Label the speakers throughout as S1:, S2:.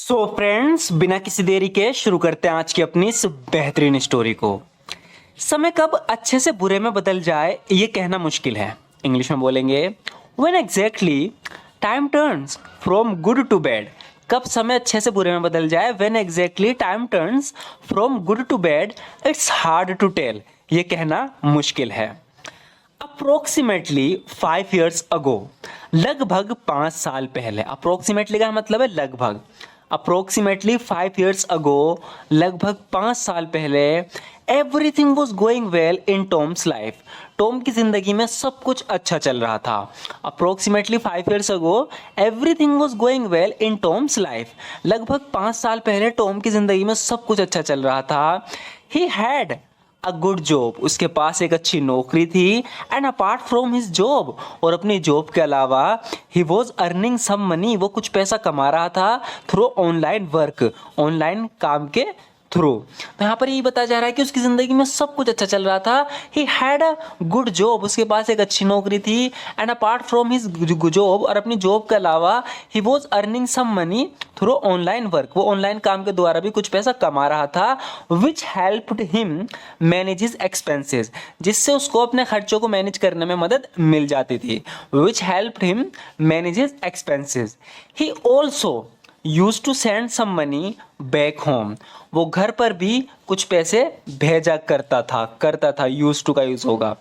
S1: So friends, बिना किसी देरी के शुरू करते हैं आज की अपनी इस बेहतरीन स्टोरी को। समय कब अच्छे से बुरे में बदल जाए ये कहना मुश्किल है। इंग्लिश में बोलेंगे when exactly time turns from good to bad. कब समय अच्छे से बुरे में बदल जाए, when exactly time turns from good to bad, it's hard to tell, ये कहना मुश्किल है। अप्रोक्सीमेटली 5 years अगो, लगभग 5 साल पहले। अप्रोक्सीमेटली का मतलब है लगभग। अप्रोक्सीमेटली 5 years अगो, लगभग 5 साल पहले, everything was going well in Tom's life. Tom की जिंदगी में सब कुछ अच्छा चल रहा था। Approximately 5 years ago, everything was going well in Tom's life. लगभग 5 साल पहले टॉम की जिंदगी में सब कुछ अच्छा चल रहा था। He had a good job, उसके पास एक अच्छी नौकरी थी। And apart from his job, और अपनी जॉब के अलावा, he was earning some money, वो कुछ पैसा कमा रहा था थ्रू ऑनलाइन वर्क, ऑनलाइन काम के थ्रू। तो यहाँ पर ये बताया जा रहा है कि उसकी ज़िंदगी में सब कुछ अच्छा चल रहा था। He had a good job, उसके पास एक अच्छी नौकरी थी। And apart from his job, और अपनी जॉब के अलावा, he was earning some money through online work, वो ऑनलाइन काम के द्वारा भी कुछ पैसा कमा रहा था। Which helped him manage his expenses, जिससे उसको अपने खर्चों को मैनेज करने में मदद मिल जाती थी। Which helped him manage his expenses. He also use to send some money back home, वो घर पर भी कुछ पैसे भेजा करता था, यूज टू का यूज होगा।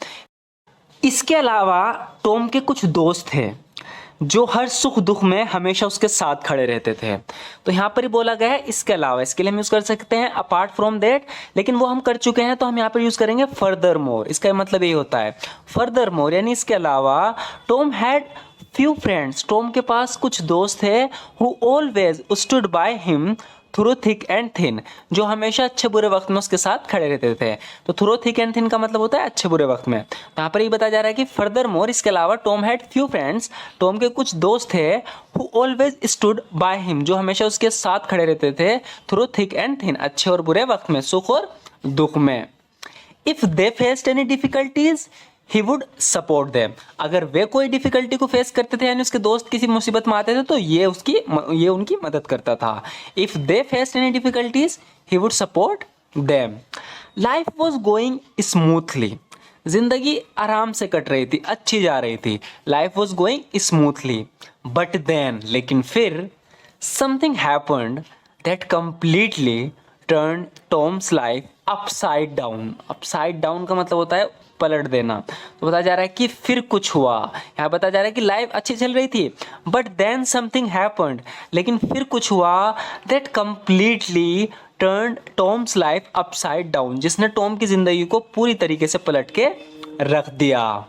S1: इसके अलावा टॉम के कुछ दोस्त थे जो हर सुख दुख में हमेशा उसके साथ खड़े रहते थे। तो यहाँ पर ही बोला गया है इसके अलावा, इसके लिए हम यूज़ कर सकते हैं अपार्ट फ्रॉम दैट, लेकिन वो हम कर चुके हैं तो हम यहाँ पर यूज़ करेंगे फर्दर मोर। इसका मतलब यही होता है फर्दर मोर, यानी इसके अलावा। Tom had few friends, Tom के पास कुछ दोस्त थे, who always stood by him through thick and thin, जो हमेशा अच्छे बुरे वक्त में उसके साथ खड़े रहते थे। तो थ्रू थिक एंड थिन का मतलब होता है अच्छे बुरे वक्त में। तो यहाँ पर ये बताया जा रहा है कि फर्दर मोर, इसके अलावा, Tom had few friends, Tom के कुछ दोस्त थे, who always stood by him, जो हमेशा उसके साथ खड़े रहते थे थ्रू थिक एंड थिन, अच्छे और बुरे वक्त में, सुख और दुख में। If they faced any difficulties, he would support them, अगर वे कोई डिफिकल्टी को फेस करते थे, यानी उसके दोस्त किसी मुसीबत में आते थे, तो ये उनकी मदद करता था। If they faced any difficulties, he would support them. Life was going smoothly, जिंदगी आराम से कट रही थी, अच्छी जा रही थी। Life was going smoothly, but then, लेकिन फिर, something happened that completely turn Tom's life upside down. Upside down का मतलब होता है पलट देना। तो बताया जा रहा है कि फिर कुछ हुआ। यहाँ बताया जा रहा है कि लाइफ अच्छी चल रही थी, बट देन समथिंग हैपेंड, लेकिन फिर कुछ हुआ, that completely turn Tom's life upside down, जिसने टॉम की जिंदगी को पूरी तरीके से पलट के रख दिया।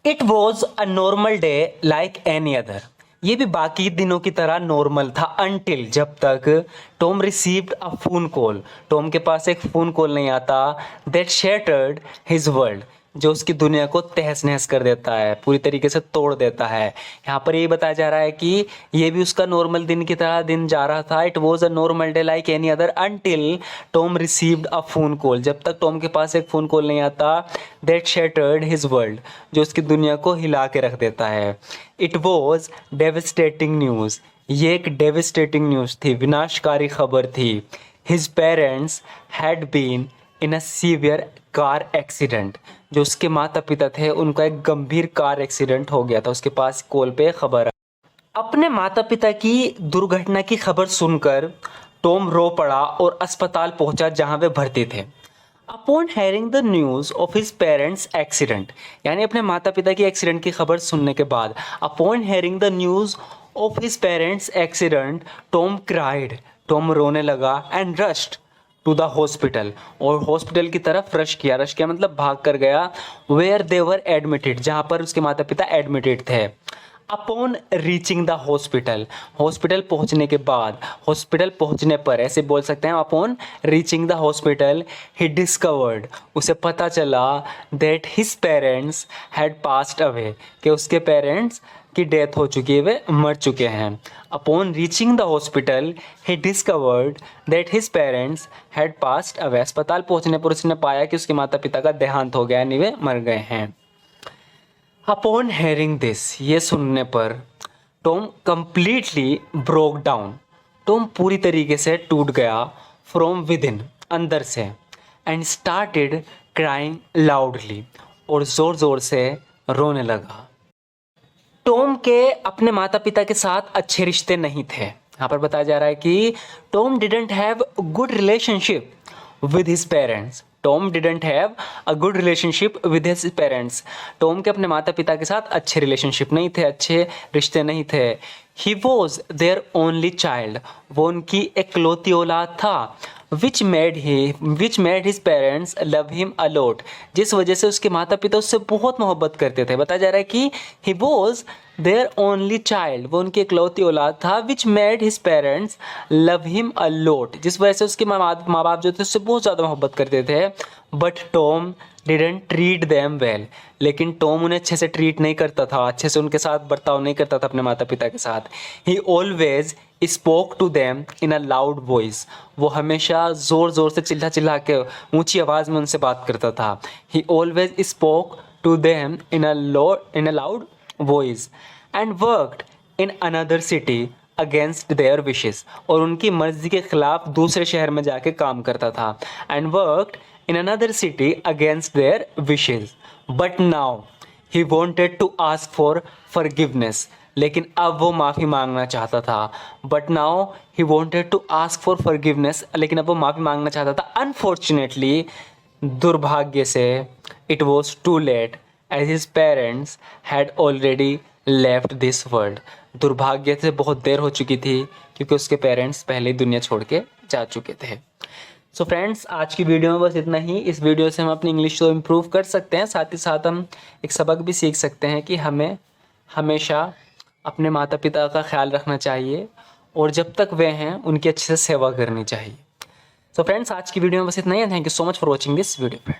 S1: It was a normal day like any other, ये भी बाकी दिनों की तरह नॉर्मल था, अनटिल, जब तक Tom received a phone call, Tom के पास एक फ़ोन कॉल नहीं आता, दैट शैटर्ड हिज वर्ल्ड, जो उसकी दुनिया को तहस नहस कर देता है, पूरी तरीके से तोड़ देता है। यहाँ पर ये बताया जा रहा है कि ये भी उसका नॉर्मल दिन की तरह दिन जा रहा था। It was a normal day like any other until Tom received a phone call, जब तक टॉम के पास एक फ़ोन कॉल नहीं आता, दैट शैटर्ड हिज वर्ल्ड, जो उसकी दुनिया को हिला के रख देता है। इट वॉज डेविस्टेटिंग न्यूज़, ये एक डेविस्टेटिंग न्यूज़ थी, विनाशकारी खबर थी। His parents had been in a severe car accident, जो उसके माता पिता थे उनका एक गंभीर कार एक्सीडेंट हो गया था। उसके पास कॉल पे खबर, अपने माता पिता की दुर्घटना की खबर सुनकर टॉम रो पड़ा और अस्पताल पहुंचा जहां वे भर्ती थे। Upon hearing the news of his parents accident, यानी अपने माता पिता की एक्सीडेंट की खबर सुनने के बाद, upon hearing the news of his parents accident, Tom cried, Tom रोने लगा, and rushed to the hospital, और हॉस्पिटल की तरफ रश किया मतलब भाग कर गया, वेयर दे वर एडमिटेड, जहाँ पर उसके माता पिता एडमिटेड थे। Upon reaching the hospital, hospital पहुंचने के बाद, हॉस्पिटल पहुंचने पर, ऐसे बोल सकते हैं upon reaching the hospital, he discovered, उसे पता चला, that his parents had passed away, कि उसके पेरेंट्स की डेथ हो चुकी है, वे मर चुके हैं। Upon reaching the hospital, he discovered that his parents had passed away, अस्पताल पहुंचने पर उसने पाया कि उसके माता पिता का देहांत हो गया, यानी वे मर गए हैं। अपॉन हेयरिंग दिस, ये सुनने पर Tom completely broke down, Tom पूरी तरीके से टूट गया फ्रॉम विद इन, अंदर से, एंड स्टार्टेड क्राइंग लाउडली, और ज़ोर ज़ोर से रोने लगा। टॉम के अपने माता पिता के साथ अच्छे रिश्ते नहीं थे। यहाँ पर बताया जा रहा है कि Tom didn't have good relationship with his parents. Tom didn't have a good relationship with his parents. Tom के अपने माता पिता के साथ अच्छे रिलेशनशिप नहीं थे, अच्छे रिश्ते नहीं थे। He was their only child, वो उनकी इकलौती औलाद था। Which made his parents love him a lot, जिस वजह से उसके माता पिता उससे बहुत मोहब्बत करते थे। बताया जा रहा है कि he was their only child, वो उनकी इकलौती औलाद था। Which made his parents love him a lot, जिस वजह से उसके माँ बाप जो थे उससे बहुत ज़्यादा मोहब्बत करते थे। But Tom didn't treat them well, लेकिन टॉम उन्हें अच्छे से ट्रीट नहीं करता था, अच्छे से उनके साथ बर्ताव नहीं करता था अपने माता पिता के साथ। He always spoke to them in a loud voice, वो हमेशा ज़ोर ज़ोर से चिल्ला चिल्ला के ऊंची आवाज़ में उनसे बात करता था। He always spoke to them in a loud voice and worked in another city against their wishes, और उनकी मर्जी के खिलाफ दूसरे शहर में जाके काम करता था। And worked in another city against their wishes, but now he wanted to ask for forgiveness, लेकिन अब वो माफ़ी मांगना चाहता था। but now he wanted to ask for forgiveness, लेकिन अब वो माफ़ी मांगना चाहता था। unfortunately, दुर्भाग्य से, it was too late as his parents had already left this world, दुर्भाग्य से बहुत देर हो चुकी थी क्योंकि उसके पेरेंट्स पहले ही दुनिया छोड़ के जा चुके थे। सो फ्रेंड्स, आज की वीडियो में बस इतना ही। इस वीडियो से हम अपनी इंग्लिश को इम्प्रूव कर सकते हैं, साथ ही साथ हम एक सबक भी सीख सकते हैं कि हमें हमेशा अपने माता पिता का ख्याल रखना चाहिए और जब तक वे हैं उनकी अच्छे से सेवा करनी चाहिए। सो फ्रेंड्स, आज की वीडियो में बस इतना ही। Thank you so much for watching this video.